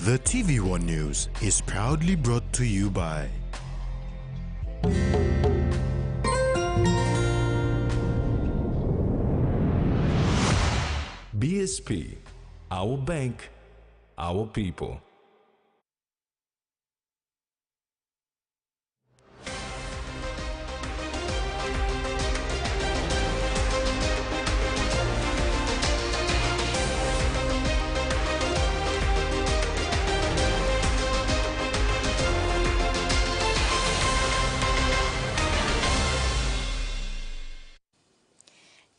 The TVWAN News is proudly brought to you by BSP, our bank, our people.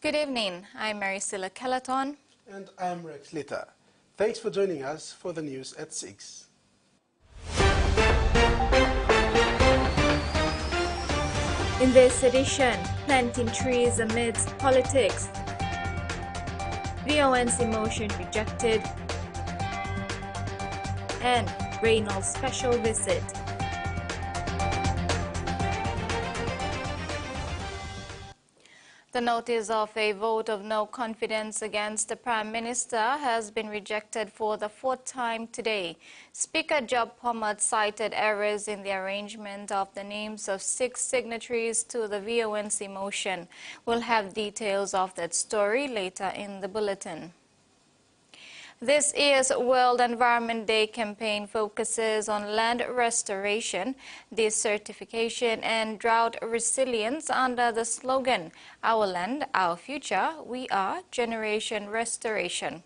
Good evening. I'm Maricela Calaton. And I'm Rex Litter. Thanks for joining us for the news at 6. In this edition, planting trees amidst politics. VON's motion rejected. And Reynolds' special visit. The notice of a vote of no confidence against the Prime Minister has been rejected for the fourth time today. Speaker Job Pomot cited errors in the arrangement of the names of 6 signatories to the VON's motion. We'll have details of that story later in the bulletin. This year's World Environment Day campaign focuses on land restoration, desertification and drought resilience under the slogan, "Our Land, Our Future, We Are Generation Restoration."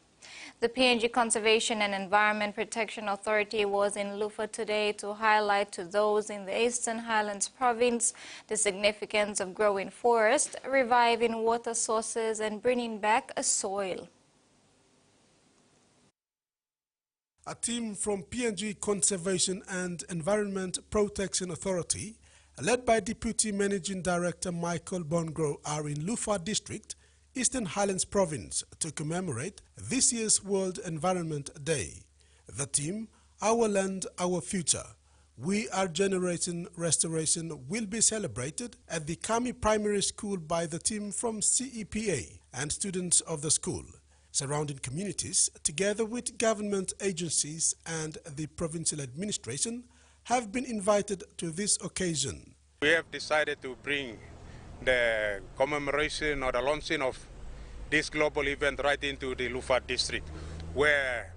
The PNG Conservation and Environment Protection Authority was in Lufa today to highlight to those in the Eastern Highlands Province the significance of growing forests, reviving water sources and bringing back a soil. A team from PNG Conservation and Environment Protection Authority, led by Deputy Managing Director Michael Bongro, are in Lufa District, Eastern Highlands Province, to commemorate this year's World Environment Day. The team, Our Land, Our Future, We Are Generation Restoration, will be celebrated at the Kami Primary School by the team from CEPA and students of the school. Surrounding communities, together with government agencies and the provincial administration, have been invited to this occasion. We have decided to bring the commemoration or the launching of this global event right into the Lufa district, where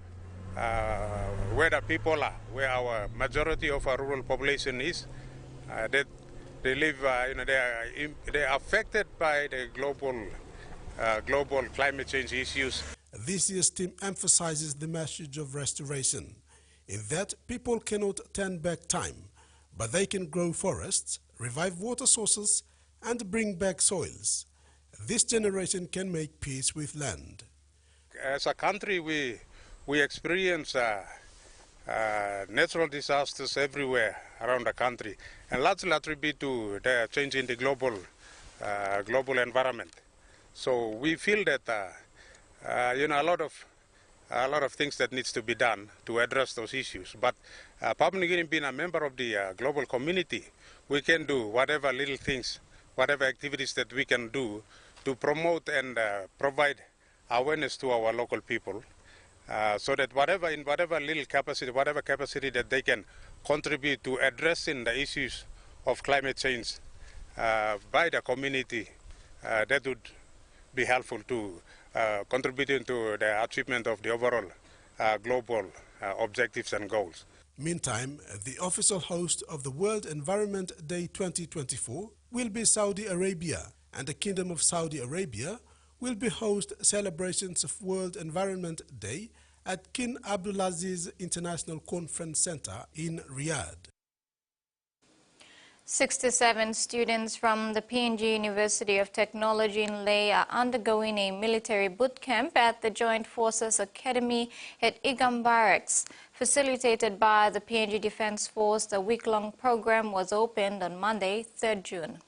the people are, where our majority of our rural population is. They live, they are affected by the global climate change issues. This year's theme emphasizes the message of restoration, in that people cannot turn back time, but they can grow forests, revive water sources, and bring back soils. This generation can make peace with land. As a country, we experience natural disasters everywhere around the country, and largely attributed to the change in the global environment. So we feel that a lot of things that needs to be done to address those issues. But Papua New Guinea being a member of the global community, we can do whatever little things, whatever activities that we can do to promote and provide awareness to our local people, so that whatever capacity that they can contribute to addressing the issues of climate change by the community, that would be helpful to contributing to the achievement of the overall global objectives and goals. Meantime, the official host of the World Environment Day 2024 will be Saudi Arabia, and the Kingdom of Saudi Arabia will be host celebrations of World Environment Day at King Abdulaziz International Conference Center in Riyadh. 67 students from the PNG University of Technology in Leh are undergoing a military boot camp at the Joint Forces Academy at Igam Barracks. Facilitated by the PNG Defence Force, the week-long program was opened on Monday, 3rd June.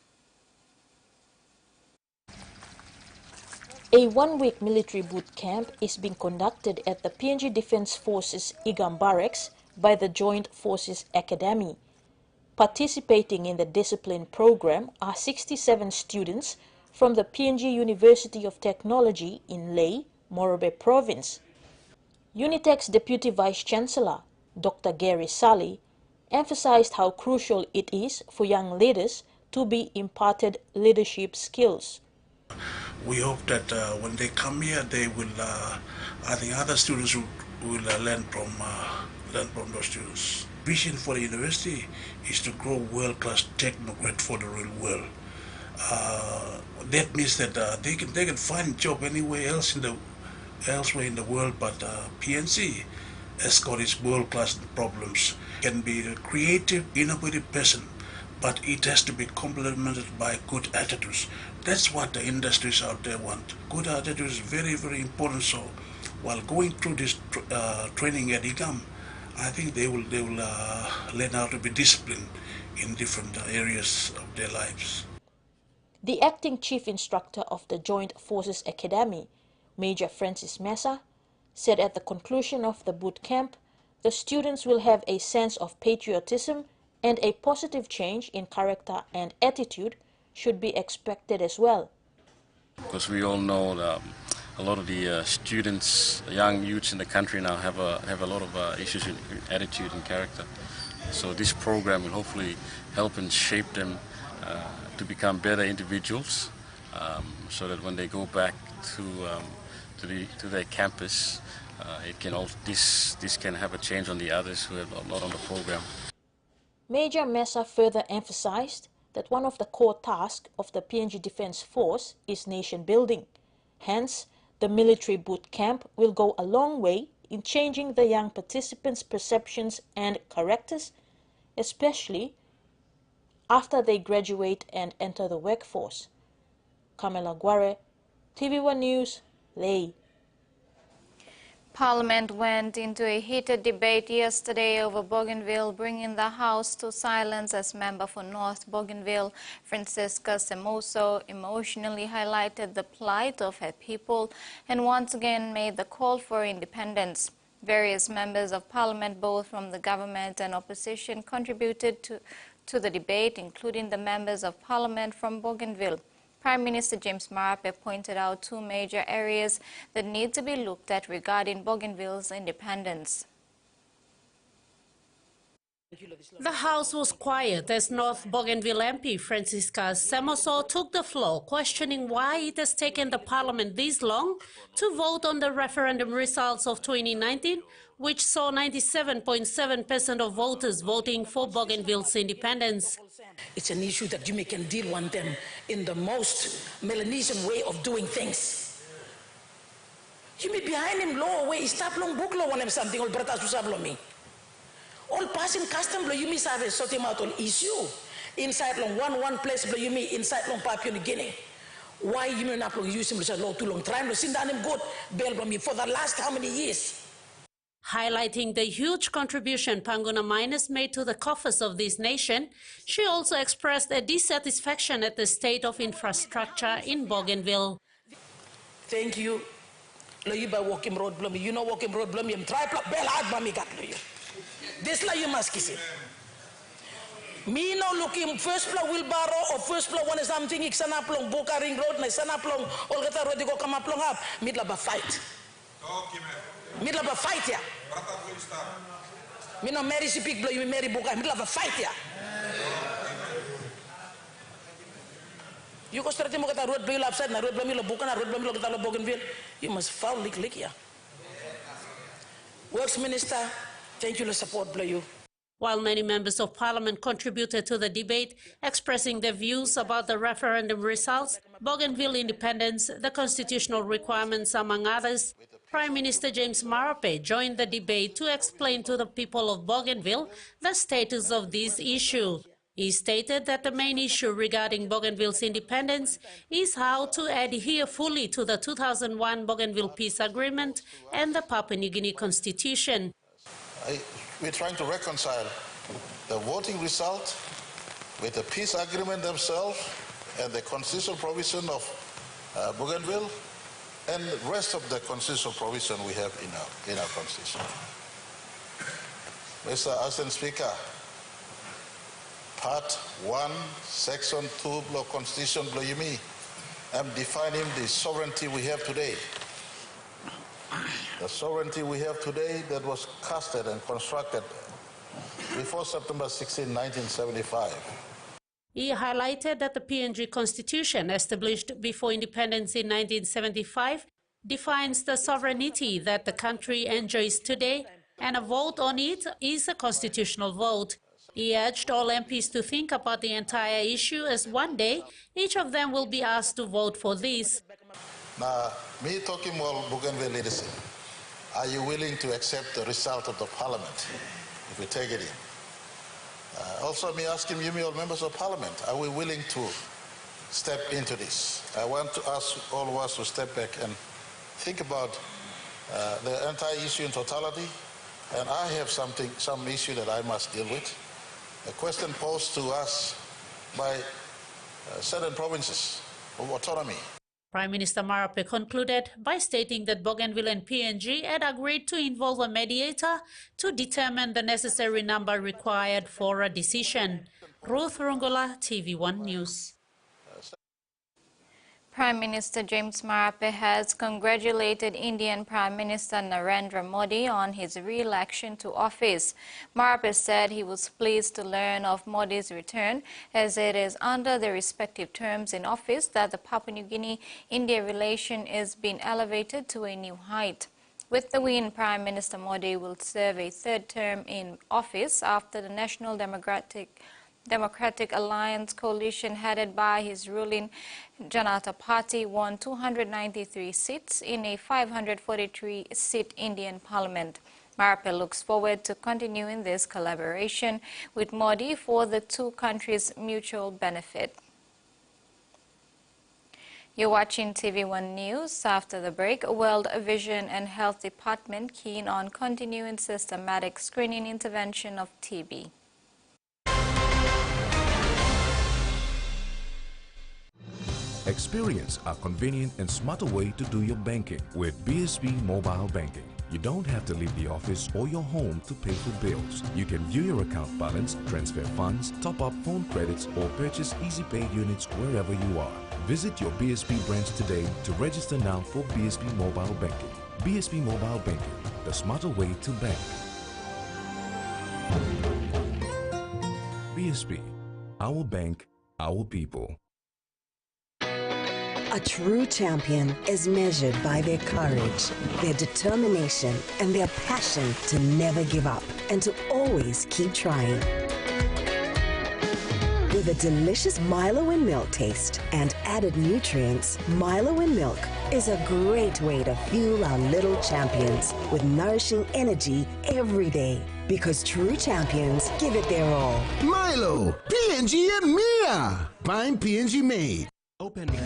A one-week military boot camp is being conducted at the PNG Defence Forces Igam Barracks by the Joint Forces Academy. Participating in the discipline program are 67 students from the PNG University of Technology in Leh, Morobe Province. Unitech's Deputy Vice-Chancellor, Dr. Gary Sally emphasized how crucial it is for young leaders to be imparted leadership skills. We hope that when they come here, they will, I think other students will learn from those students. Vision for the university is to grow world-class technocrats for the real world. That means that they can find job anywhere else elsewhere in the world, but PNG has got its world-class problems. Can be a creative, innovative person, but it has to be complemented by good attitudes. That's what the industries out there want. Good attitudes is very, very important. So while going through this training at IGAM, I think they will learn how to be disciplined in different areas of their lives. The acting chief instructor of the Joint Forces Academy, Major Francis Mesa, said at the conclusion of the boot camp, the students will have a sense of patriotism and a positive change in character and attitude should be expected as well. Because we all know that a lot of the students, young youths in the country now have a lot of issues with attitude and character. So this program will hopefully help and shape them to become better individuals, so that when they go back to their campus, this can have a change on the others who have not on the program. Major Mesa further emphasized that one of the core tasks of the PNG Defence Force is nation building. Hence, the military boot camp will go a long way in changing the young participants' perceptions and characters, especially after they graduate and enter the workforce. Kamela Guare, TVWAN News, Lae. Parliament went into a heated debate yesterday over Bougainville, bringing the House to silence as member for North Bougainville, Francisca Semoso, emotionally highlighted the plight of her people and once again made the call for independence. Various members of Parliament, both from the government and opposition, contributed to the debate, including the members of Parliament from Bougainville. Prime Minister James Marape pointed out two major areas that need to be looked at regarding Bougainville's independence. The House was quiet as North Bougainville MP Francisca Semoso took the floor, questioning why it has taken the Parliament this long to vote on the referendum results of 2019, which saw 97.7% of voters voting for Bougainville's independence. It's an issue that you can deal with them in the most Melanesian way of doing things. You be behind him law way, stop long book law on him something or brata susablo me. All passing custom blow you miss have a sorting out on issue. Inside long one place blow you me inside long Papua New Guinea. Why you may not use him law too long? Trying to send down him good bail from me for the last how many years? Highlighting the huge contribution Panguna miners made to the coffers of this nation, she also expressed a dissatisfaction at the state of infrastructure in Bougainville. Thank you. You by walking road blow me. You know walking road blow me. Try to bail hard by me got you. This la you must kiss it. Me no looking first floor wheelbarrow or first floor one is something iksanap long Boca Ring Road na sanap long Olgata Road go come up long up mid laba fight. Mid laba fight ya. Me no marry si pig blow you marry Boca mid laba fight ya. You go straight mo kata road blow upside na road blow me lo Boca na road blow me lo kata lo Bougainville. You must foul lick ya. Works Minister, thank you for support blow you. While many members of Parliament contributed to the debate, expressing their views about the referendum results, Bougainville independence, the constitutional requirements, among others, Prime Minister James Marape joined the debate to explain to the people of Bougainville the status of this issue. He stated that the main issue regarding Bougainville's independence is how to adhere fully to the 2001 Bougainville Peace Agreement and the Papua New Guinea Constitution. We're trying to reconcile the voting result with the peace agreement themselves and the constitutional provision of Bougainville and the rest of the constitutional provision we have in our constitution. Mr. Assistant Speaker, Part 1, Section 2, Block Constitution, Block Yumi, I'm defining the sovereignty we have today. The sovereignty we have today that was casted and constructed before September 16, 1975. He highlighted that the PNG Constitution, established before independence in 1975, defines the sovereignty that the country enjoys today, and a vote on it is a constitutional vote. He urged all MPs to think about the entire issue, as one day each of them will be asked to vote for this. Now, me talking about Bougainville leadership, are you willing to accept the result of the parliament if we take it in? Also, me asking you, all members of parliament, are we willing to step into this? I want to ask all of us to step back and think about the entire issue in totality, and I have some issue that I must deal with. A question posed to us by certain provinces of autonomy. Prime Minister Marape concluded by stating that Bougainville and PNG had agreed to involve a mediator to determine the necessary number required for a decision. Ruth Rungola, TVWAN News. Prime Minister James Marape has congratulated Indian Prime Minister Narendra Modi on his re-election to office. Marape said he was pleased to learn of Modi's return, as it is under the respective terms in office that the Papua New Guinea-India relation is being elevated to a new height. With the win, Prime Minister Modi will serve a third term in office after the National Democratic Alliance coalition headed by his ruling Janata Party won 293 seats in a 543-seat Indian parliament. Marape looks forward to continuing this collaboration with Modi for the two countries' mutual benefit. You're watching TV1 News. After the break, World Vision and Health Department keen on continuing systematic screening intervention of TB. Experience a convenient and smarter way to do your banking with BSB Mobile Banking. You don't have to leave the office or your home to pay for bills. You can view your account balance, transfer funds, top up phone credits, or purchase EasyPay units wherever you are. Visit your BSB branch today to register now for BSB Mobile Banking. BSB Mobile Banking, the smarter way to bank. BSB, our bank, our people. A true champion is measured by their courage, their determination, and their passion to never give up and to always keep trying. With a delicious Milo in milk taste and added nutrients, Milo in milk is a great way to fuel our little champions with nourishing energy every day. Because true champions give it their all. Milo, PNG and Mia. Find PNG made. Open it.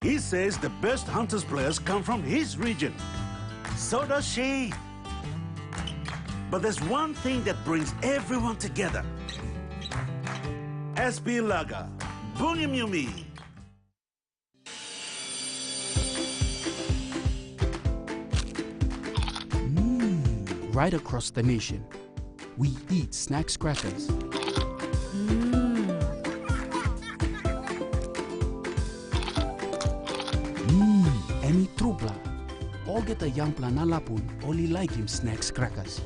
He says the best Hunters players come from his region. So does she. But there's one thing that brings everyone together. SB Laga, Bungimyumi. Right across the nation, we eat snacks crackers. Emi trupla. All get a young plana lapun, only like him snacks crackers.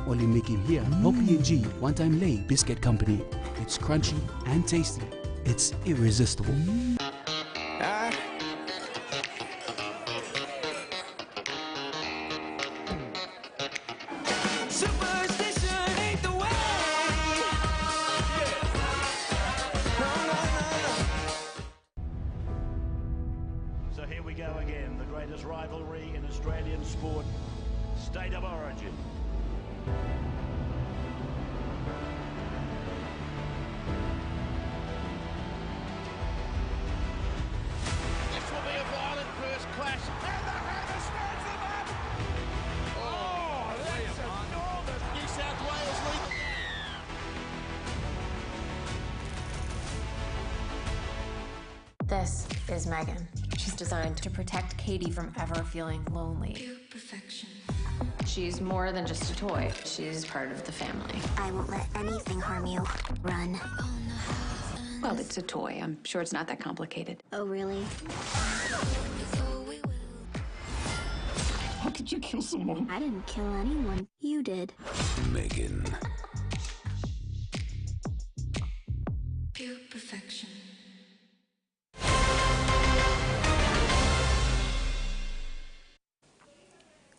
Only make him here, no PNG, one time lay biscuit company. It's crunchy and tasty. It's irresistible. So here we go again, the greatest rivalry in Australian sport, State of Origin. This will be a violent first clash. And the Hammers stands them up. This is Megan. She's designed to protect Katie from ever feeling lonely. Perfection. She's more than just a toy. She's part of the family. I won't let anything harm you. Run. Well, it's a toy. I'm sure it's not that complicated. Oh, really? How could you kill someone? I didn't kill anyone. You did. Megan. Pure perfection.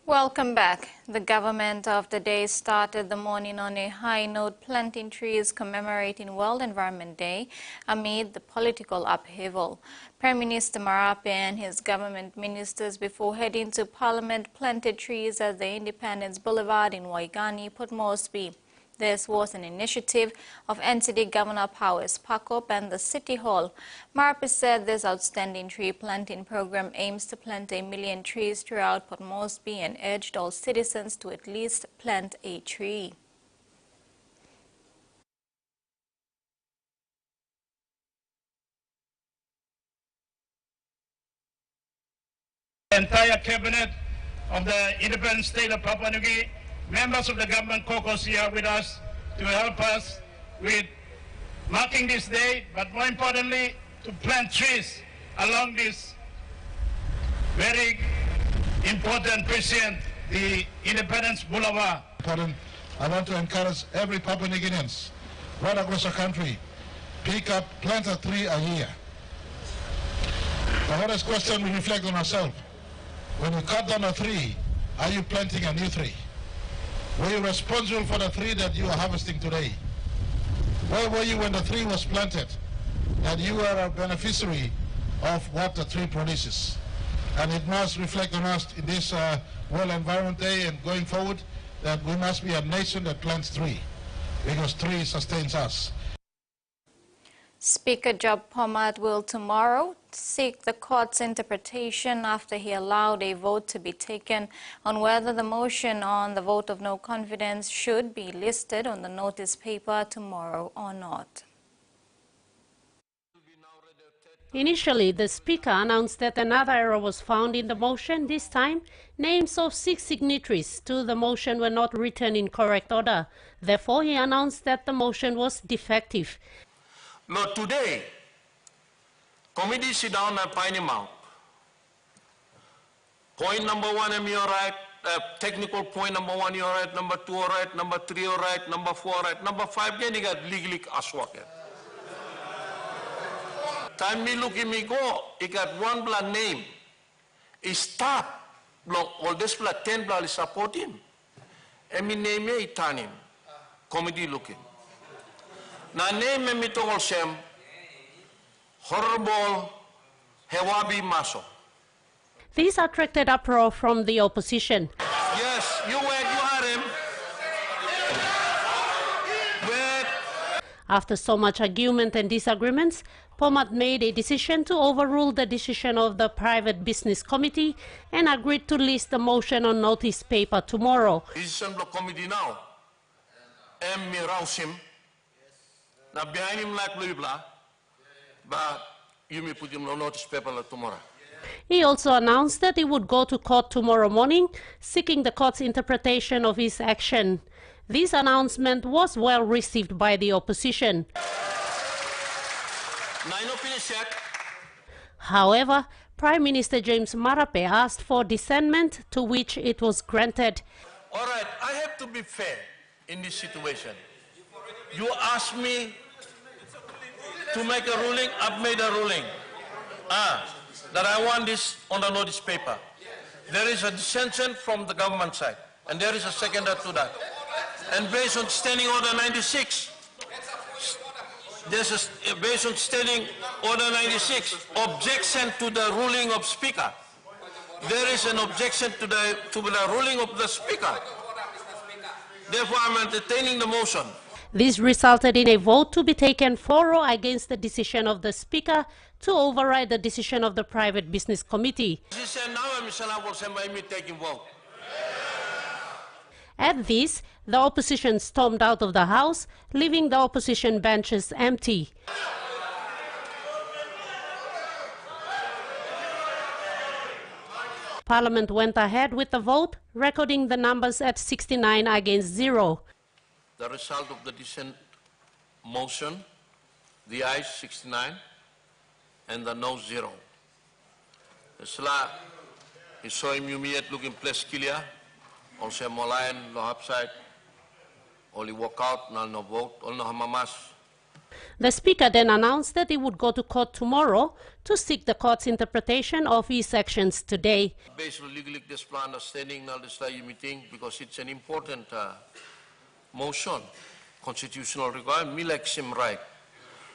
Welcome back. The government of the day started the morning on a high note, planting trees commemorating World Environment Day amid the political upheaval. Prime Minister Marape and his government ministers, before heading to Parliament, planted trees at the Independence Boulevard in Waigani, Port Moresby. This was an initiative of NCD Governor Powers Pakop and the City Hall. Marape said this outstanding tree planting program aims to plant 1 million trees throughout Port Moresby and urged all citizens to at least plant a tree. The entire cabinet of the independent state of Papua New Guinea, members of the government caucus here with us to help us with marking this day, but more importantly, to plant trees along this very important precinct, the Independence Boulevard. I want to encourage every Papua New Guineans right across the country, plant a tree a year. The hardest question we reflect on ourselves. When you cut down a tree, are you planting a new tree? Were you responsible for the tree that you are harvesting today? Where were you when the tree was planted? That you are a beneficiary of what the tree produces. And it must reflect on us in this World Environment Day and going forward that we must be a nation that plants tree, because tree sustains us. Speaker Job Pomat will tomorrow seek the court's interpretation after he allowed a vote to be taken on whether the motion on the vote of no confidence should be listed on the notice paper tomorrow or not. Initially, the Speaker announced that another error was found in the motion. This time, names of 6 signatories to the motion were not written in correct order. Therefore, he announced that the motion was defective. Now today, committee sit down and find him out. Point number 1, you're right. Technical point number 1, you're right. Number 2, all right. Number 3, you're right. Number 4, all right. Number 5, then you got legally aswak. Time me look at me go, he got one blood name. He start, all this blood 10 blood is support him. And me name he turn him. Committee looking. Na name me togol sem horrible Hewabi Maso. These attracted uproar from the opposition. Yes, you had him. After so much argument and disagreements, Pomat made a decision to overrule the decision of the Private Business Committee and agreed to list the motion on notice paper tomorrow. Decision of the committee now. Me rouse him. Now behind him like blah blah, but you may put him on notice paper tomorrow. He also announced that he would go to court tomorrow morning, seeking the court's interpretation of his action. This announcement was well received by the opposition. However, Prime Minister James Marape asked for dissentment, to which it was granted. All right, I have to be fair in this situation. You asked me to make a ruling, I've made a ruling. That I want this on the notice paper. There is a dissension from the government side, and there is a seconder to that. And based on Standing Order 96, based on Standing Order 96, objection to the ruling of Speaker. There is an objection to the ruling of the Speaker. Therefore, I'm entertaining the motion. This resulted in a vote to be taken for or against the decision of the Speaker to override the decision of the Private Business Committee. At this, the opposition stormed out of the House, leaving the opposition benches empty. Parliament went ahead with the vote, recording the numbers at 69 against 0. The result of the dissent motion, the ayes 69 and the noes 0. Sila isoim yumiet looking place kilia, also molayan lo upside, only walk out, no vote, all no hamamas. The Speaker then announced that he would go to court tomorrow to seek the court's interpretation of his actions today. Based on legally this plan understanding now this meeting because it's an important motion, constitutional requirement, me like sim right.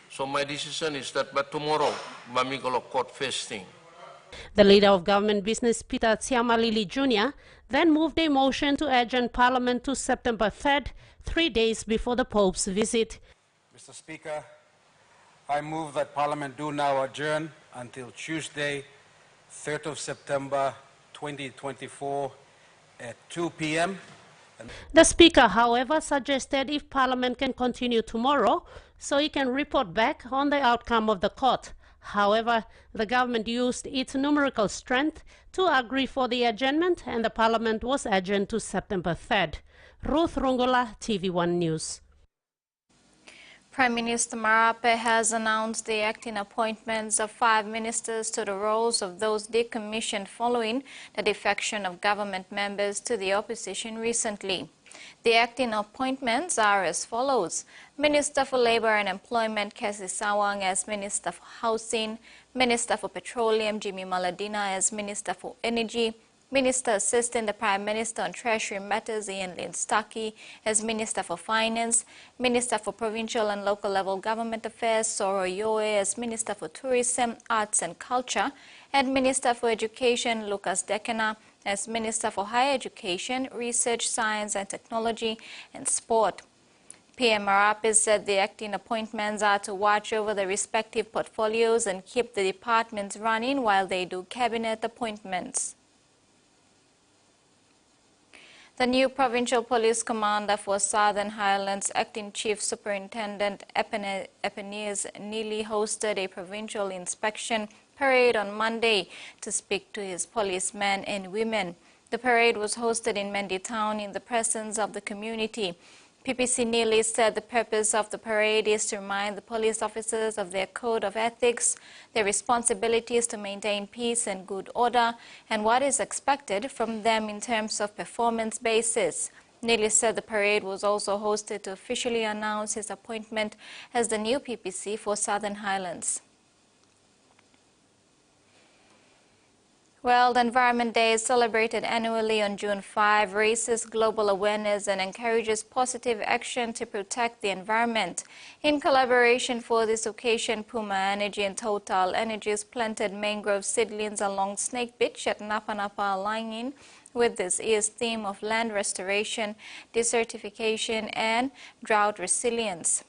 So my decision is that by tomorrow, Mami go court first thing. The Leader of Government Business, Peter Tsiamalili Jr., then moved a motion to adjourn Parliament to September 3rd, 3 days before the Pope's visit. Mr. Speaker, I move that Parliament do now adjourn until Tuesday, 3rd of September 2024 at 2 p.m. The Speaker, however, suggested if Parliament can continue tomorrow so he can report back on the outcome of the court. However, the government used its numerical strength to agree for the adjournment and the Parliament was adjourned to September 3rd. Ruth Rungola, TVWAN News. Prime Minister Marape has announced the acting appointments of 5 ministers to the roles of those decommissioned following the defection of government members to the opposition recently. The acting appointments are as follows: Minister for Labour and Employment Kesi Sawang as Minister for Housing, Minister for Petroleum Jimmy Maladina as Minister for Energy, Minister Assisting the Prime Minister on Treasury Matters Ian Linstaki as Minister for Finance, Minister for Provincial and Local Level Government Affairs Soro Yoe as Minister for Tourism, Arts and Culture, and Minister for Education Lucas Dekena as Minister for Higher Education, Research, Science and Technology and Sport. PM Marape said the acting appointments are to watch over the respective portfolios and keep the departments running while they do cabinet appointments. The new Provincial Police Commander for Southern Highlands, Acting Chief Superintendent Ebenezer Neely, hosted a provincial inspection parade on Monday to speak to his policemen and women. The parade was hosted in Mendi Town in the presence of the community. PPC Neely said the purpose of the parade is to remind the police officers of their code of ethics, their responsibilities to maintain peace and good order, and what is expected from them in terms of performance basis. Neely said the parade was also hosted to officially announce his appointment as the new PPC for Southern Highlands. World Environment Day is celebrated annually on June 5, raises global awareness and encourages positive action to protect the environment. In collaboration for this occasion, Puma Energy and Total Energies planted mangrove seedlings along Snake Beach at Napa Napa, aligning with this year's theme of land restoration, desertification and drought resilience.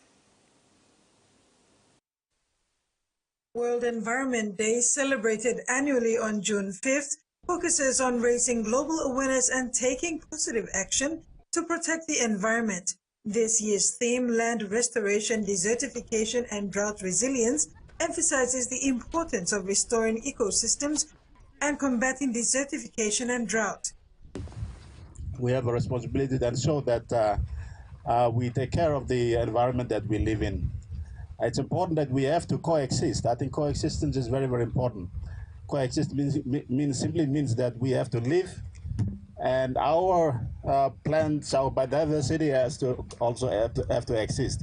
World Environment Day, celebrated annually on June 5th, focuses on raising global awareness and taking positive action to protect the environment. This year's theme, Land Restoration, Desertification and Drought Resilience, emphasizes the importance of restoring ecosystems and combating desertification and drought. We have a responsibility to ensure that we take care of the environment that we live in. It's important that we have to coexist. I think coexistence is very, very important. Coexist simply means that we have to live, and our plants, our biodiversity has to also have to exist.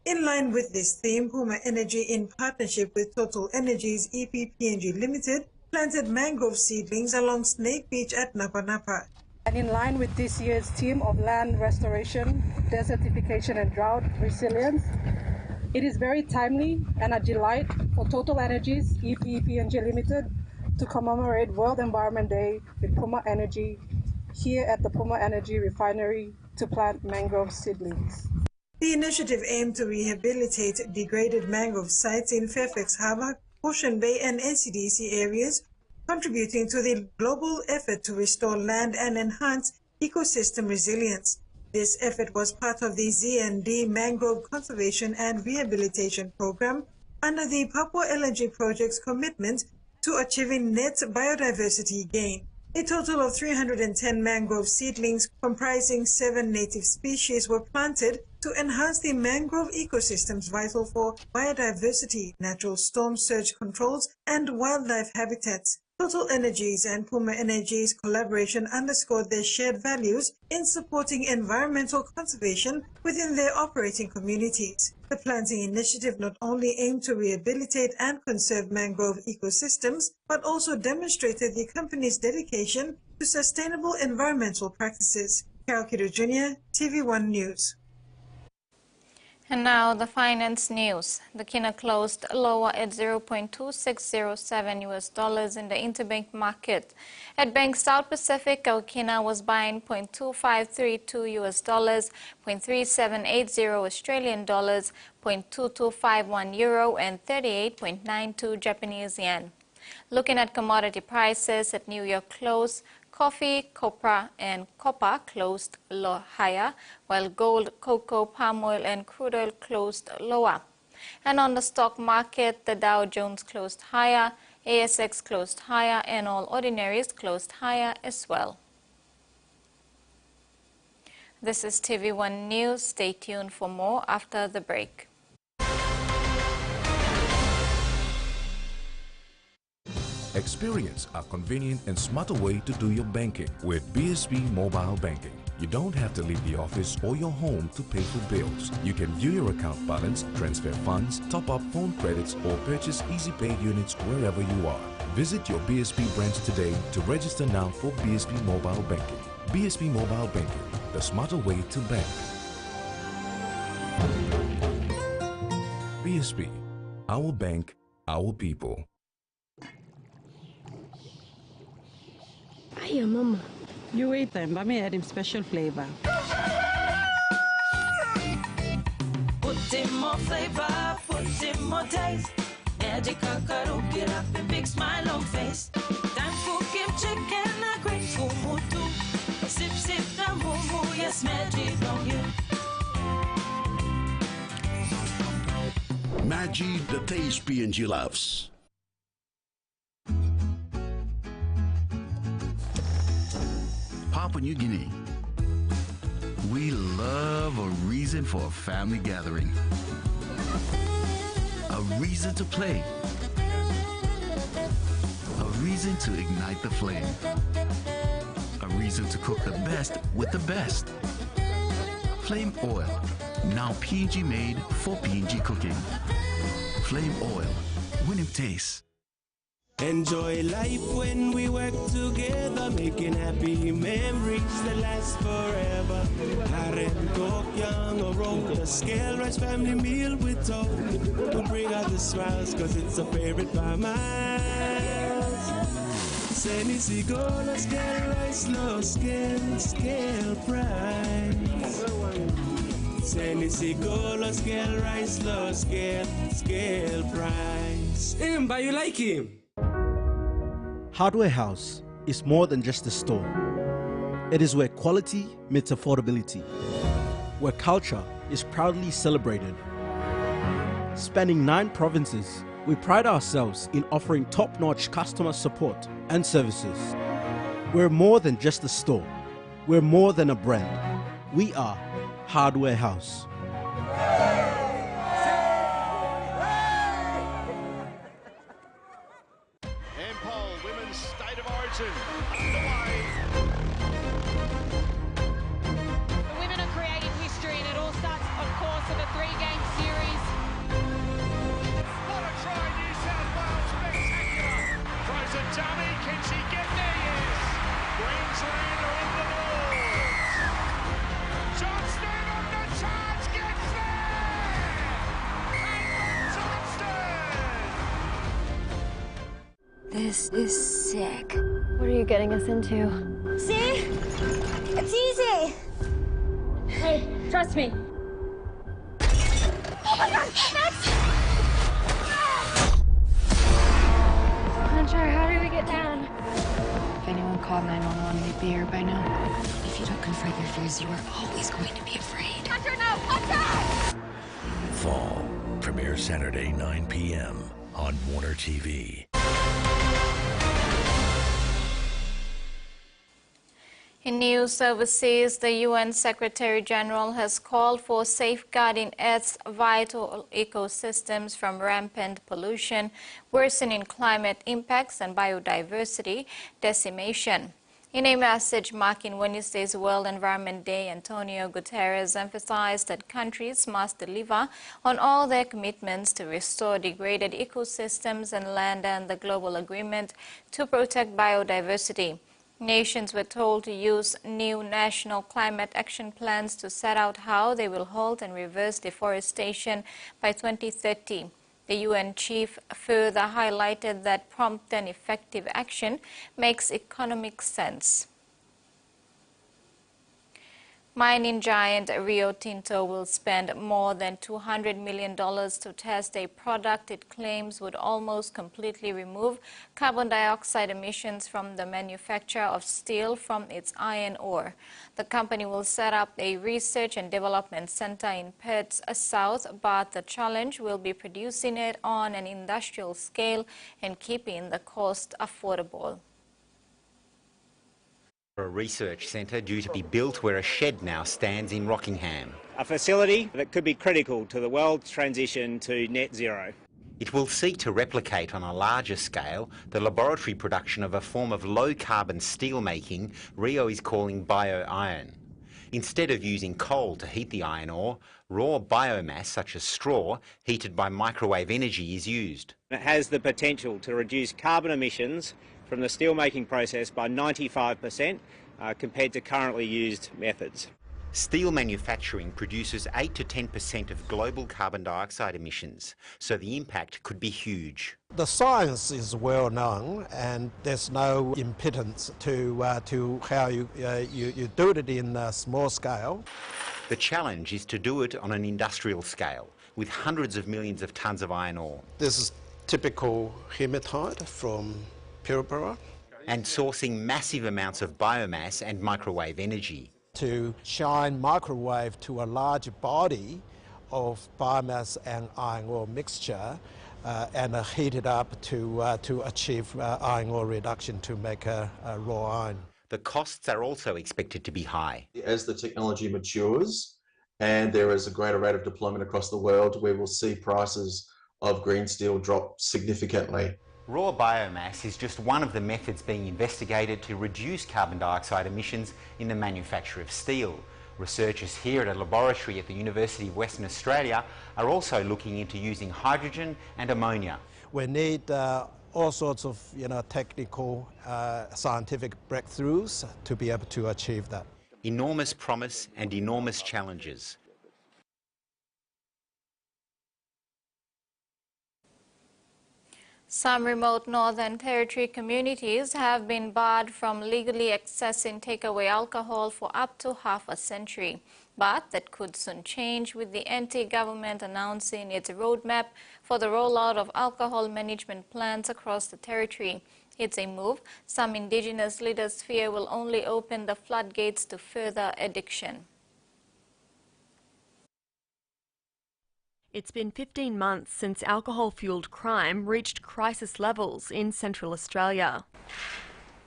In line with this theme, Puma Energy, in partnership with Total Energies EP PNG Limited, planted mangrove seedlings along Snake Beach at Napa Napa. And in line with this year's theme of land restoration, desertification and drought resilience, it is very timely and a delight for Total Energies EP PNG Limited to commemorate World Environment Day with Puma Energy here at the Puma Energy Refinery to plant mangrove seedlings. The initiative aimed to rehabilitate degraded mangrove sites in Fairfax Harbour, Ocean Bay and NCDC areas, contributing to the global effort to restore land and enhance ecosystem resilience. This effort was part of the Z&D Mangrove Conservation and Rehabilitation Program under the Papua LNG Project's commitment to achieving net biodiversity gain. A total of 310 mangrove seedlings comprising 7 native species were planted to enhance the mangrove ecosystems vital for biodiversity, natural storm surge controls, and wildlife habitats. Total Energies and Puma Energy's collaboration underscored their shared values in supporting environmental conservation within their operating communities. The planting initiative not only aimed to rehabilitate and conserve mangrove ecosystems, but also demonstrated the company's dedication to sustainable environmental practices. Carol Kiddo Jr., TVWAN News. And now the finance news. The kina closed lower at 0.2607 US dollars in the interbank market. At Bank South Pacific, our kina was buying 0.2532 US dollars, 0.3780 Australian dollars, 0.2251 euro, and 38.92 Japanese yen. Looking at commodity prices at New York close, coffee, copra, and copper closed higher, while gold, cocoa, palm oil, and crude oil closed lower. And on the stock market, the Dow Jones closed higher, ASX closed higher, and all ordinaries closed higher as well. This is TV1 News. Stay tuned for more after the break. Experience a convenient and smarter way to do your banking with BSB Mobile Banking. You don't have to leave the office or your home to pay for bills. You can view your account balance, transfer funds, top up phone credits, or purchase Easy Pay units wherever you are. Visit your BSB branch today to register now for BSB Mobile Banking. BSB Mobile Banking, the smarter way to bank. BSB, our bank, our people. Hiya, Mama. You wait then, but me add him special flavor. Put in more flavor, put in more taste. Magic kakaru, get up and big smile on face. Time for kimchi and a great kumutu. Sip, sip, the moo, yes, magic on you. Magic, the taste PNG loves. Papua New Guinea. We love a reason for a family gathering. A reason to play. A reason to ignite the flame. A reason to cook the best with the best. Flame Oil, now PNG made for PNG cooking. Flame Oil, winning taste. Enjoy life when we work together, making happy memories that last forever. Karen Cook, young or old, a scale rice family meal with toast. To bring out the smiles, cause it's a favorite by miles. Senisi gola, scale rice, low scale price. Senisi gola, scale rice, low scale price. But you like him? Hardware House is more than just a store. It is where quality meets affordability, where culture is proudly celebrated. Spanning 9 provinces, we pride ourselves in offering top-notch customer support and services. We're more than just a store. We're more than a brand. We are Hardware House. This is sick. What are you getting us into? See? It's easy! Hey, trust me. Oh my god! Max! Hunter, how do we get down? If anyone called 911, they'd be here by now. If you don't confront your fears, you are always going to be afraid. Hunter, no! Hunter! Fall, premiere Saturday, 9 p.m. on Warner TV. In news overseas, the UN Secretary-General has called for safeguarding Earth's vital ecosystems from rampant pollution, worsening climate impacts and biodiversity decimation. In a message marking Wednesday's World Environment Day, Antonio Guterres emphasized that countries must deliver on all their commitments to restore degraded ecosystems and land and the global agreement to protect biodiversity. Nations were told to use new national climate action plans to set out how they will halt and reverse deforestation by 2030. The UN chief further highlighted that prompt and effective action makes economic sense. Mining giant Rio Tinto will spend more than $200 million to test a product it claims would almost completely remove carbon dioxide emissions from the manufacture of steel from its iron ore. The company will set up a research and development center in Perth's south, but the challenge will be producing it on an industrial scale and keeping the cost affordable. A research centre due to be built where a shed now stands in Rockingham. A facility that could be critical to the world's transition to net zero. It will seek to replicate on a larger scale the laboratory production of a form of low-carbon steel making Rio is calling bio-iron. Instead of using coal to heat the iron ore, raw biomass such as straw heated by microwave energy is used. It has the potential to reduce carbon emissions from the steelmaking process by 95% compared to currently used methods. Steel manufacturing produces 8 to 10% of global carbon dioxide emissions, so the impact could be huge. The science is well known and there's no impedance to how you do it in a small scale. The challenge is to do it on an industrial scale, with hundreds of millions of tonnes of iron ore. This is typical hematite from Pilbara. And sourcing massive amounts of biomass and microwave energy. To shine microwave to a large body of biomass and iron ore mixture and heat it up to achieve iron ore reduction to make a raw iron. The costs are also expected to be high. As the technology matures and there is a greater rate of deployment across the world, we will see prices of green steel drop significantly. Raw biomass is just one of the methods being investigated to reduce carbon dioxide emissions in the manufacture of steel. Researchers here at a laboratory at the University of Western Australia are also looking into using hydrogen and ammonia. We need all sorts of technical, scientific breakthroughs to be able to achieve that. Enormous promise and enormous challenges. Some remote Northern Territory communities have been barred from legally accessing takeaway alcohol for up to half a century. But that could soon change with the NT government announcing its roadmap for the rollout of alcohol management plans across the territory. It's a move some Indigenous leaders fear will only open the floodgates to further addiction. It's been 15 months since alcohol-fuelled crime reached crisis levels in Central Australia.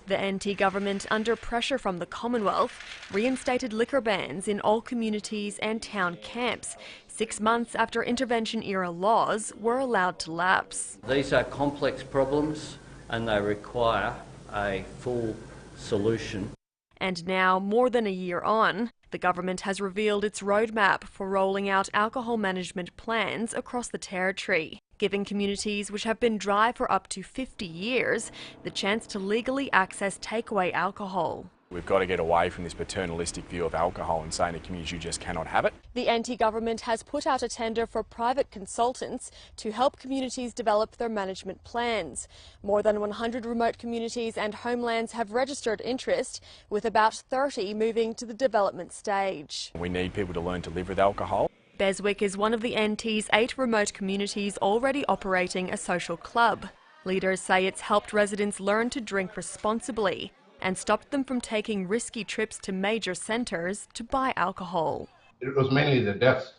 The NT government, under pressure from the Commonwealth, reinstated liquor bans in all communities and town camps, 6 months after intervention-era laws were allowed to lapse. These are complex problems and they require a full solution. And now, more than a year on, the government has revealed its roadmap for rolling out alcohol management plans across the territory, giving communities which have been dry for up to 50 years the chance to legally access takeaway alcohol. We've got to get away from this paternalistic view of alcohol and saying to communities you just cannot have it. The NT government has put out a tender for private consultants to help communities develop their management plans. More than 100 remote communities and homelands have registered interest, with about 30 moving to the development stage. We need people to learn to live with alcohol. Beswick is one of the NT's 8 remote communities already operating a social club. Leaders say it's helped residents learn to drink responsibly and stopped them from taking risky trips to major centres to buy alcohol. It was mainly the deaths.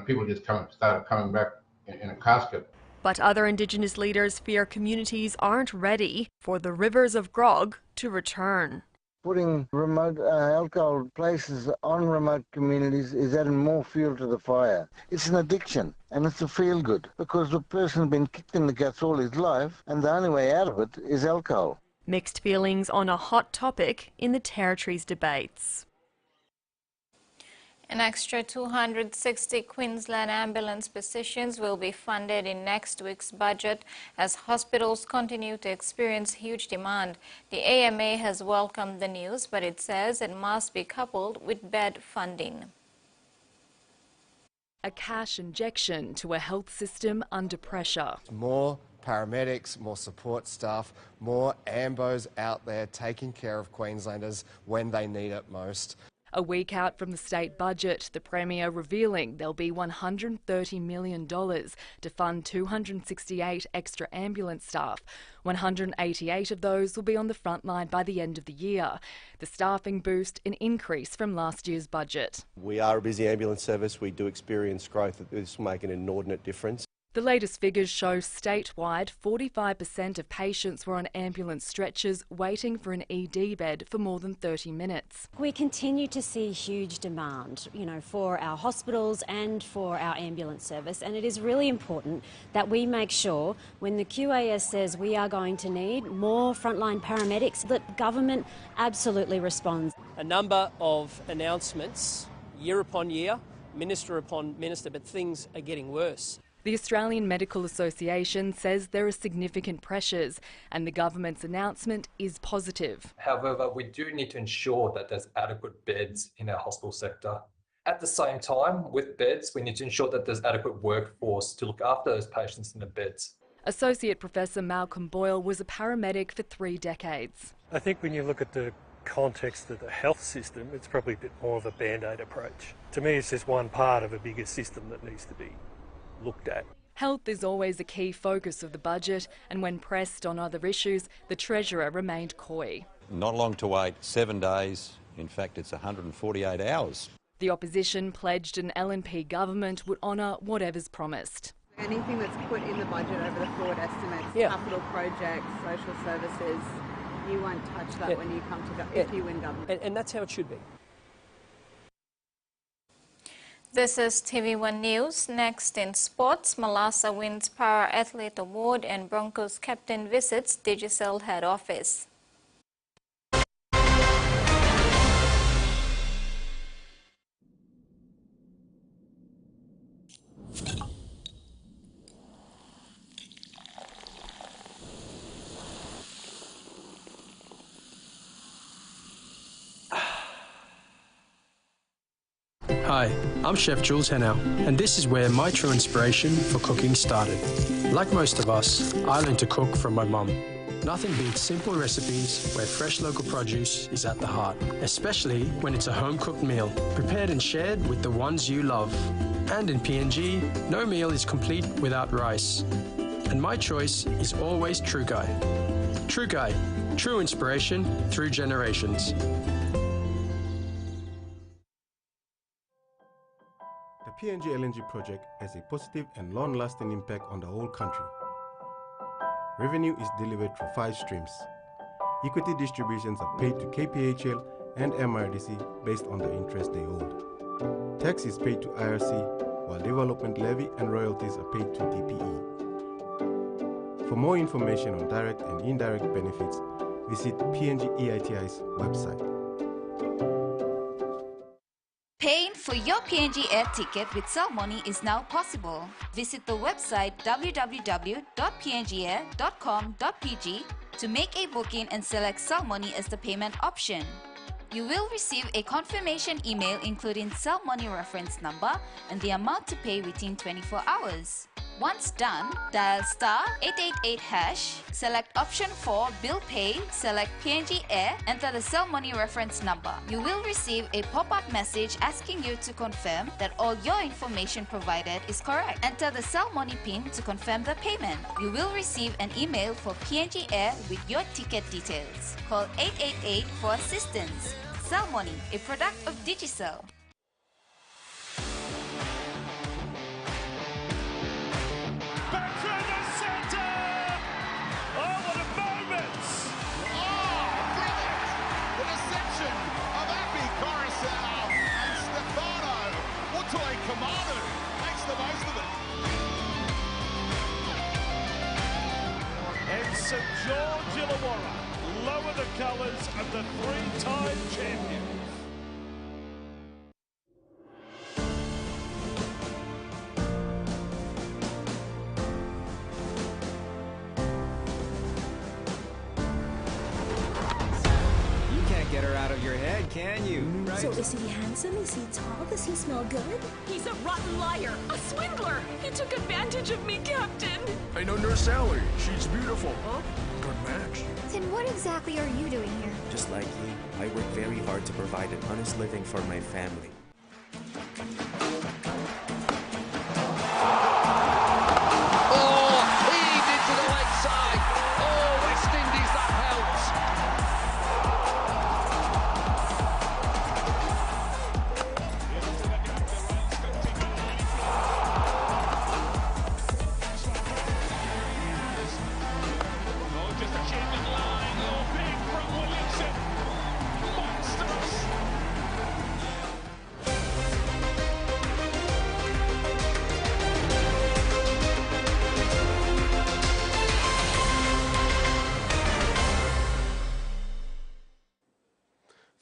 People just started coming back in a casket. But other Indigenous leaders fear communities aren't ready for the rivers of grog to return. Putting remote alcohol places on remote communities is adding more fuel to the fire. It's an addiction and it's a feel-good because the person's been kicked in the guts all his life and the only way out of it is alcohol. Mixed feelings on a hot topic in the Territory's debates. An extra 260 Queensland ambulance positions will be funded in next week's budget as hospitals continue to experience huge demand. The AMA has welcomed the news, but it says it must be coupled with bed funding. A cash injection to a health system under pressure. More paramedics, more support staff, more ambos out there taking care of Queenslanders when they need it most. A week out from the state budget, the Premier revealing there'll be $130 million to fund 268 extra ambulance staff. 188 of those will be on the front line by the end of the year. The staffing boost an increase from last year's budget. We are a busy ambulance service. We do experience growth. This will make an inordinate difference. The latest figures show statewide 45% of patients were on ambulance stretchers waiting for an ED bed for more than 30 minutes. We continue to see huge demand, for our hospitals and for our ambulance service, and it is really important that we make sure when the QAS says we are going to need more frontline paramedics that government absolutely responds. A number of announcements year upon year, minister upon minister, but things are getting worse. The Australian Medical Association says there are significant pressures and the government's announcement is positive. However, we do need to ensure that there's adequate beds in our hospital sector. At the same time, with beds, we need to ensure that there's adequate workforce to look after those patients in the beds. Associate Professor Malcolm Boyle was a paramedic for 3 decades. I think when you look at the context of the health system, it's probably a bit more of a band-aid approach. To me, it's just one part of a bigger system that needs to be looked at. Health is always a key focus of the budget, and when pressed on other issues, the Treasurer remained coy. Not long to wait, 7 days. In fact, it's 148 hours. The opposition pledged an LNP government would honour whatever's promised. Anything that's put in the budget over the forward estimates, capital projects, social services, you won't touch that when you come to if you win government. And that's how it should be. This is TVWAN News. Next in sports, Malasa wins Para Athlete Award and Broncos captain visits Digicel head office. Hi, I'm Chef Jules Hennau, and this is where my true inspiration for cooking started. Like most of us, I learned to cook from my mum. Nothing beats simple recipes where fresh local produce is at the heart, especially when it's a home-cooked meal, prepared and shared with the ones you love. And in PNG, no meal is complete without rice. And my choice is always True Guy. True Guy, true inspiration through generations. The PNG LNG project has a positive and long-lasting impact on the whole country. Revenue is delivered through 5 streams. Equity distributions are paid to KPHL and MRDC based on the interest they hold. Tax is paid to IRC, while development levy and royalties are paid to DPE. For more information on direct and indirect benefits, visit PNG EITI's website. Paying for your PNG air ticket with Cellmoney is now possible. Visit the website www.pngair.com.pg to make a booking and select Cellmoney as the payment option. You will receive a confirmation email including Cellmoney reference number and the amount to pay within 24 hours. Once done, dial *888#, select option 4 Bill Pay, select PNG Air, enter the Cellmoney reference number. You will receive a pop-up message asking you to confirm that all your information provided is correct. Enter the Cellmoney PIN to confirm the payment. You will receive an email for PNG Air with your ticket details. Call 888 for assistance. Cellmoney, a product of Digicel. Oh, what a moment! Oh, brilliant! With a Illawarra lower the colours of the three-time champions. Get her out of your head, can you? Right? So is he handsome? Is he tall? Does he smell good? He's a rotten liar, a swindler. He took advantage of me, Captain. I know Nurse Sally. She's beautiful. Huh? Good match. Then what exactly are you doing here? Just like you, I work very hard to provide an honest living for my family. Oh, heaved into the leg side. Oh, West Indies, that helps.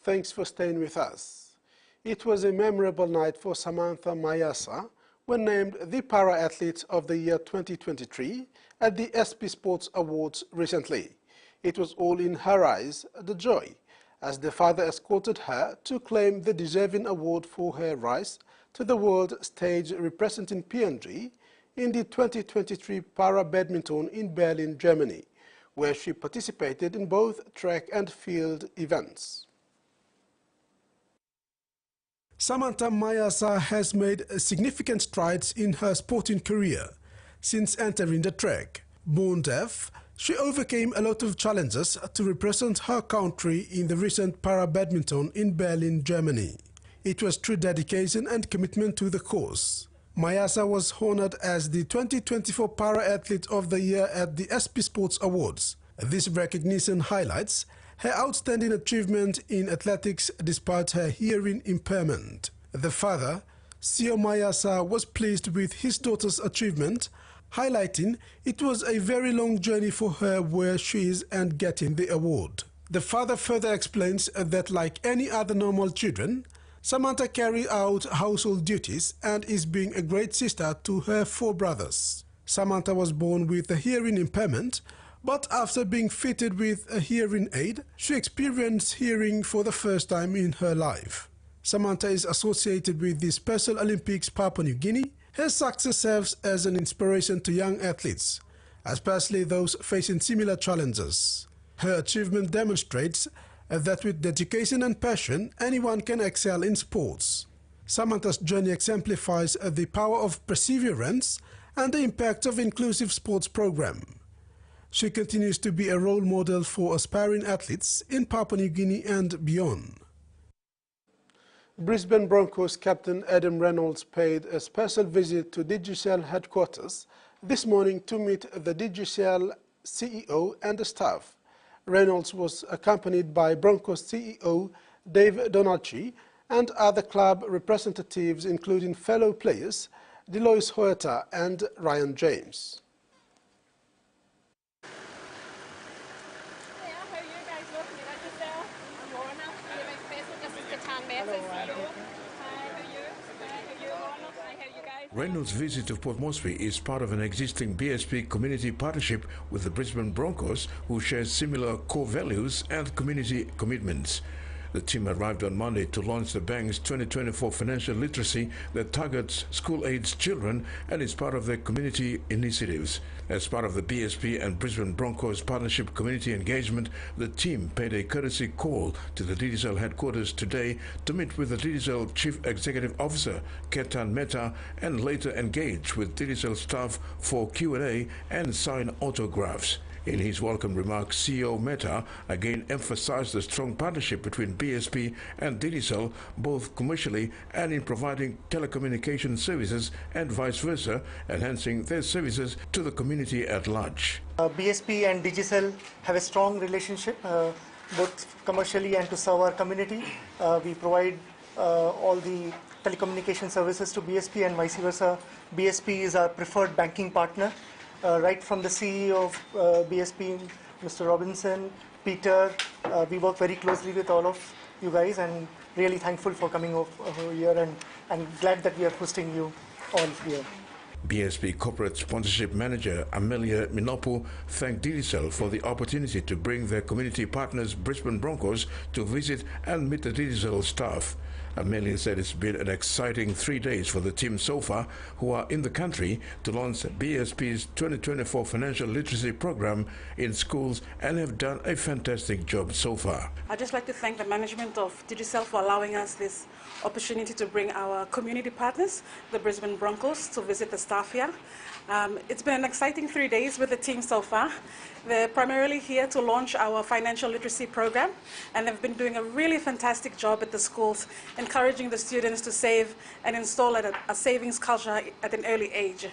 Thanks for staying with us. It was a memorable night for Samantha Mayasa when named the Para-Athlete of the Year 2023 at the SP Sports Awards recently. It was all in her eyes, the joy, as the father escorted her to claim the deserving award for her rise to the world stage representing PNG in the 2023 Para-Badminton in Berlin, Germany, where she participated in both track and field events. Samantha Mayasa has made significant strides in her sporting career since entering the track. Born deaf, she overcame a lot of challenges to represent her country in the recent Para-Badminton in Berlin, Germany. It was true dedication and commitment to the cause. Mayasa was honored as the 2024 Para-Athlete of the Year at the SP Sports Awards. This recognition highlights her outstanding achievement in athletics despite her hearing impairment. The father, Sio Mayasa, was pleased with his daughter's achievement, highlighting it was a very long journey for her where she is and getting the award. The father further explains that like any other normal children, Samantha carried out household duties and is being a great sister to her 4 brothers. Samantha was born with a hearing impairment, but after being fitted with a hearing aid, she experienced hearing for the first time in her life. Samantha is associated with the Special Olympics Papua New Guinea. Her success serves as an inspiration to young athletes, especially those facing similar challenges. Her achievement demonstrates that with dedication and passion, anyone can excel in sports. Samantha's journey exemplifies the power of perseverance and the impact of inclusive sports program. She continues to be a role model for aspiring athletes in Papua New Guinea and beyond. Brisbane Broncos captain Adam Reynolds paid a special visit to Digicel headquarters this morning to meet the Digicel CEO and the staff. Reynolds was accompanied by Broncos CEO Dave Donacci and other club representatives including fellow players Delois Huerta and Ryan James. Reynolds' visit to Port Moresby is part of an existing BSP community partnership with the Brisbane Broncos, who share similar core values and community commitments. The team arrived on Monday to launch the bank's 2024 financial literacy that targets school-aged children and is part of their community initiatives. As part of the BSP and Brisbane Broncos partnership community engagement, the team paid a courtesy call to the Digicel headquarters today to meet with the Digicel Chief Executive Officer, Ketan Mehta, and later engage with Digicel staff for Q&A and sign autographs. In his welcome remarks, CEO Mehta again emphasized the strong partnership between BSP and Digicel, both commercially and in providing telecommunication services and vice versa, enhancing their services to the community at large. BSP and Digicel have a strong relationship, both commercially and to serve our community. We provide all the telecommunication services to BSP and vice versa. BSP is our preferred banking partner. Right from the CEO of BSP Mr. Robinson, Peter. We work very closely with all of you guys, and really thankful for coming over here, and glad that we are hosting you all here. BSP Corporate Sponsorship Manager Amelia Minopu thanked Digicel for the opportunity to bring their community partners Brisbane Broncos to visit and meet the Digicel staff. Amelia said it's been an exciting 3 days for the team so far, who are in the country to launch BSP's 2024 financial literacy program in schools and have done a fantastic job so far. I'd just like to thank the management of Digicel for allowing us this opportunity to bring our community partners, the Brisbane Broncos, to visit the staff here. It's been an exciting 3 days with the team so far. They're primarily here to launch our financial literacy program, and they've been doing a really fantastic job at the schools, encouraging the students to save and install a savings culture at an early age.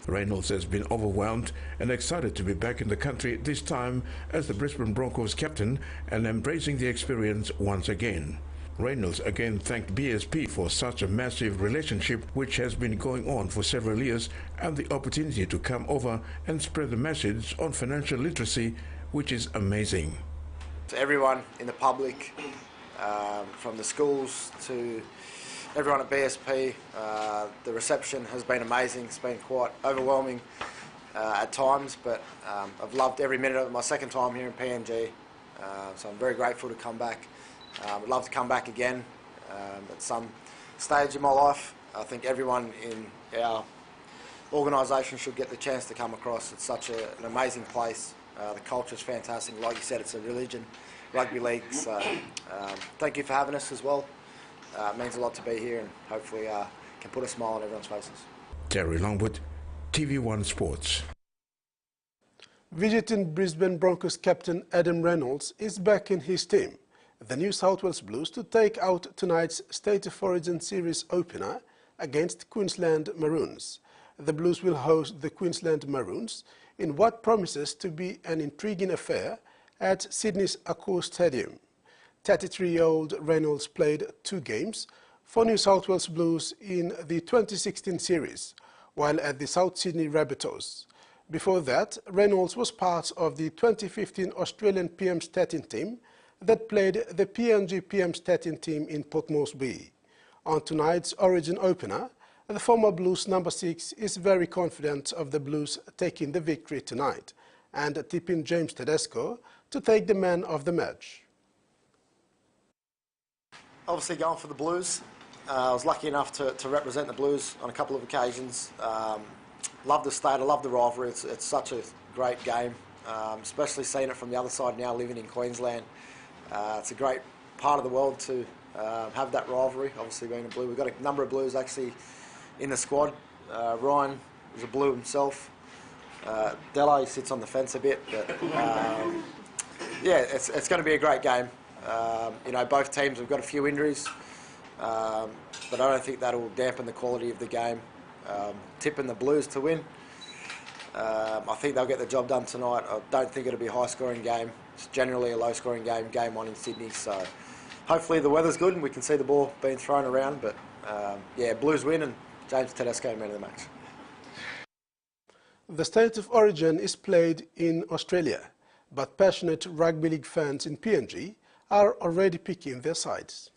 Reynolds has been overwhelmed and excited to be back in the country, this time as the Brisbane Broncos captain, and embracing the experience once again. Reynolds again thanked BSP for such a massive relationship which has been going on for several years, and the opportunity to come over and spread the message on financial literacy, which is amazing. To everyone in the public, from the schools to everyone at BSP, the reception has been amazing. It's been quite overwhelming at times, but I've loved every minute of it. My second time here in PNG, so I'm very grateful to come back. I'd love to come back again at some stage in my life. I think everyone in our organisation should get the chance to come across. It's such an amazing place. The culture's fantastic. Like you said, it's a religion, rugby league. So thank you for having us as well. It means a lot to be here, and hopefully can put a smile on everyone's faces. Terry Longwood, TV1 Sports. Visiting Brisbane Broncos captain Adam Reynolds is back in his team, the New South Wales Blues, to take out tonight's State of Origin Series opener against Queensland Maroons. The Blues will host the Queensland Maroons in what promises to be an intriguing affair at Sydney's Accor Stadium. 33-year-old Reynolds played 2 games for New South Wales Blues in the 2016 series, while at the South Sydney Rabbitohs. Before that, Reynolds was part of the 2015 Australian PM's 13 team that played the PNG PM's 13 team in Port Moresby. On tonight's Origin opener, the former Blues number 6 is very confident of the Blues taking the victory tonight and tipping James Tedesco to take the man of the match. Obviously going for the Blues. I was lucky enough to represent the Blues on a couple of occasions. Love the state, I love the rivalry. It's such a great game, especially seeing it from the other side now, living in Queensland. It's a great part of the world to have that rivalry, obviously being a Blue. We've got a number of Blues actually in the squad. Ryan is a Blue himself. Delo sits on the fence a bit, but yeah, it's going to be a great game. You know, both teams have got a few injuries, but I don't think that'll dampen the quality of the game. Tipping the Blues to win. I think they'll get the job done tonight. I don't think it'll be a high-scoring game. It's generally a low-scoring game, game 1 in Sydney, so hopefully the weather's good and we can see the ball being thrown around, but yeah, Blues win and James Tedesco man of the match. The State of Origin is played in Australia, but passionate rugby league fans in PNG are already picking their sides.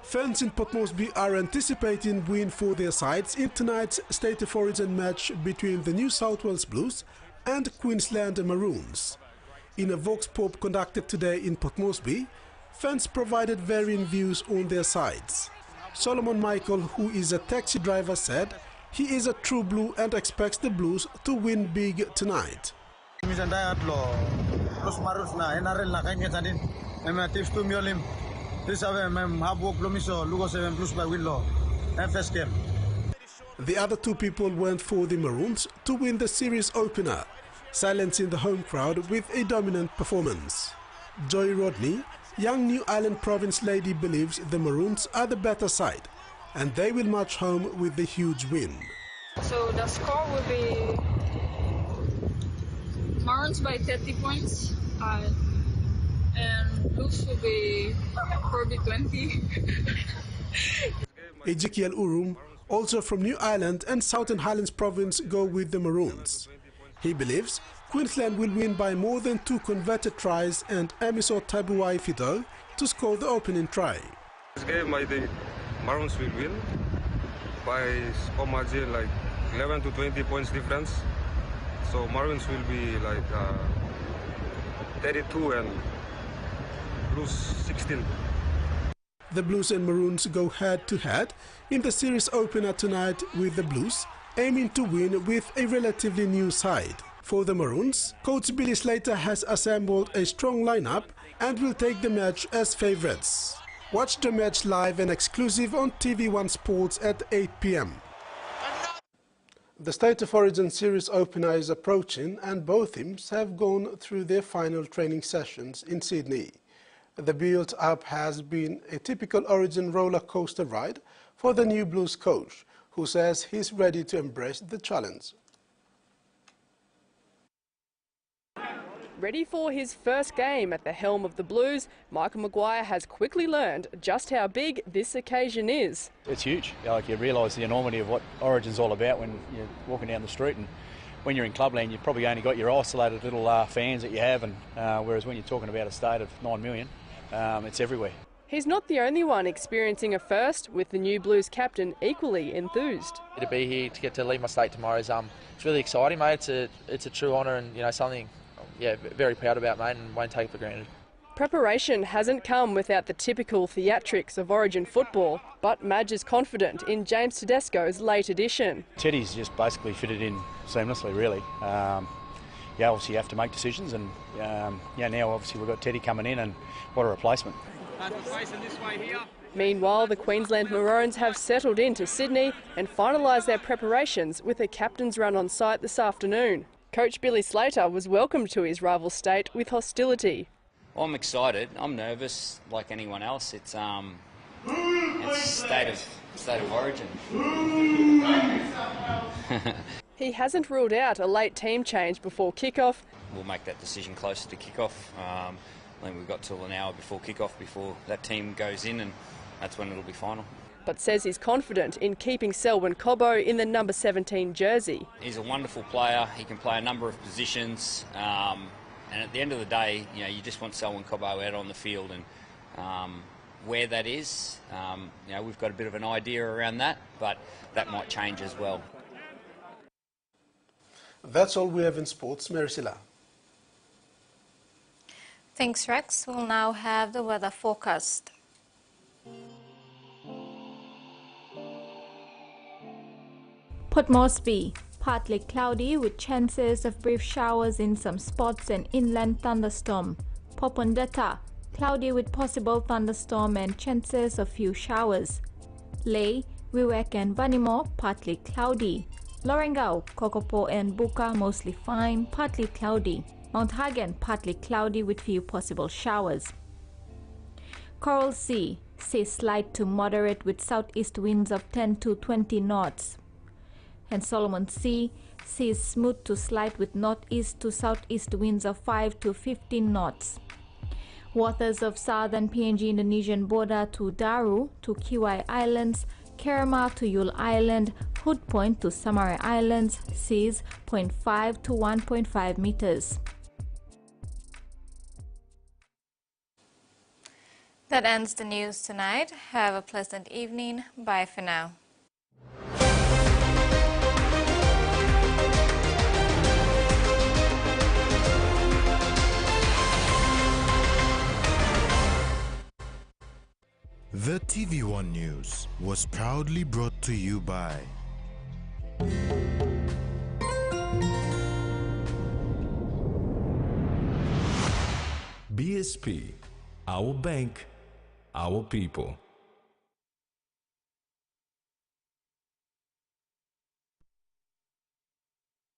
Fans in Port Moresby are anticipating win for their sides in tonight's State of Origin match between the New South Wales Blues and Queensland Maroons. In a vox pop conducted today in Port Moresby, fans provided varying views on their sides. Solomon Michael, who is a taxi driver, said he is a true Blue and expects the Blues to win big tonight. The other 2 people went for the Maroons to win the series opener, silencing the home crowd with a dominant performance. Joy Rodney, young New Ireland Province lady, believes the Maroons are the better side and they will march home with the huge win. So the score will be Maroons by 30 points and Blues will be probably 20. Ezekiel Urum, also from New Ireland and Southern Highlands Province, go with the Maroons. He believes Queensland will win by more than 2 converted tries and Amiso Tabuai Fido to score the opening try. This game, I think Maroons will win by score margin like 11 to 20 points difference. So Maroons will be like 32 and Blues 16. The Blues and Maroons go head-to-head in the series opener tonight, with the Blues aiming to win with a relatively new side. For the Maroons, coach Billy Slater has assembled a strong lineup and will take the match as favourites. Watch the match live and exclusive on TVWAN Sports at 8 p.m. The State of Origin series opener is approaching, and both teams have gone through their final training sessions in Sydney. The build-up has been a typical Origin roller coaster ride for the new Blues coach, who says he's ready to embrace the challenge. Ready for his first game at the helm of the Blues, Michael Maguire has quickly learned just how big this occasion is. It's huge. Like, you realise the enormity of what Origin's all about when you're walking down the street, and when you're in clubland you've probably only got your isolated little fans that you have, and whereas when you're talking about a state of 9 million, it's everywhere. He's not the only one experiencing a first, with the new Blues captain equally enthused. To be here, to get to leave my state tomorrow is it's really exciting, mate. It's a true honour, and something very proud about, mate, and won't take it for granted. Preparation hasn't come without the typical theatrics of Origin football, but Madge is confident in James Tedesco's late addition. Teddy's just basically fitted in seamlessly, really. Obviously you have to make decisions, and now obviously we've got Teddy coming in, and what a replacement. Meanwhile, the Queensland Maroons have settled into Sydney and finalised their preparations with a captain's run on site this afternoon. Coach Billy Slater was welcomed to his rival state with hostility. I'm excited. I'm nervous, like anyone else. It's state of origin. He hasn't ruled out a late team change before kick-off. We'll make that decision closer to kick-off. I think we've got till an hour before kick-off before that team goes in, and that's when it'll be final. But says he's confident in keeping Selwyn Cobbo in the number 17 jersey. He's a wonderful player. He can play a number of positions, and at the end of the day, you just want Selwyn Cobbo out on the field, and where that is, we've got a bit of an idea around that, but that might change as well. That's all we have in sports. Maricela. Thanks, Rex. We'll now have the weather forecast. Port Moresby, partly cloudy with chances of brief showers in some spots and inland thunderstorm. Popondetta, cloudy with possible thunderstorm and chances of few showers. Ley, Wewak and Vanimo, partly cloudy. Lorengau, Kokopo and Buka, mostly fine, partly cloudy. Mount Hagen, partly cloudy with few possible showers. Coral Sea, seas slight to moderate with southeast winds of 10 to 20 knots. And Solomon Sea, seas smooth to slight with northeast to southeast winds of 5 to 15 knots. Waters of southern PNG Indonesian border to Daru to Kiwai Islands, Kerama to Yule Island, Hood Point to Samare Islands, seas 0.5 to 1.5 meters. That ends the news tonight. Have a pleasant evening. Bye for now. The TVWAN News was proudly brought to you by BSP, our bank, our people.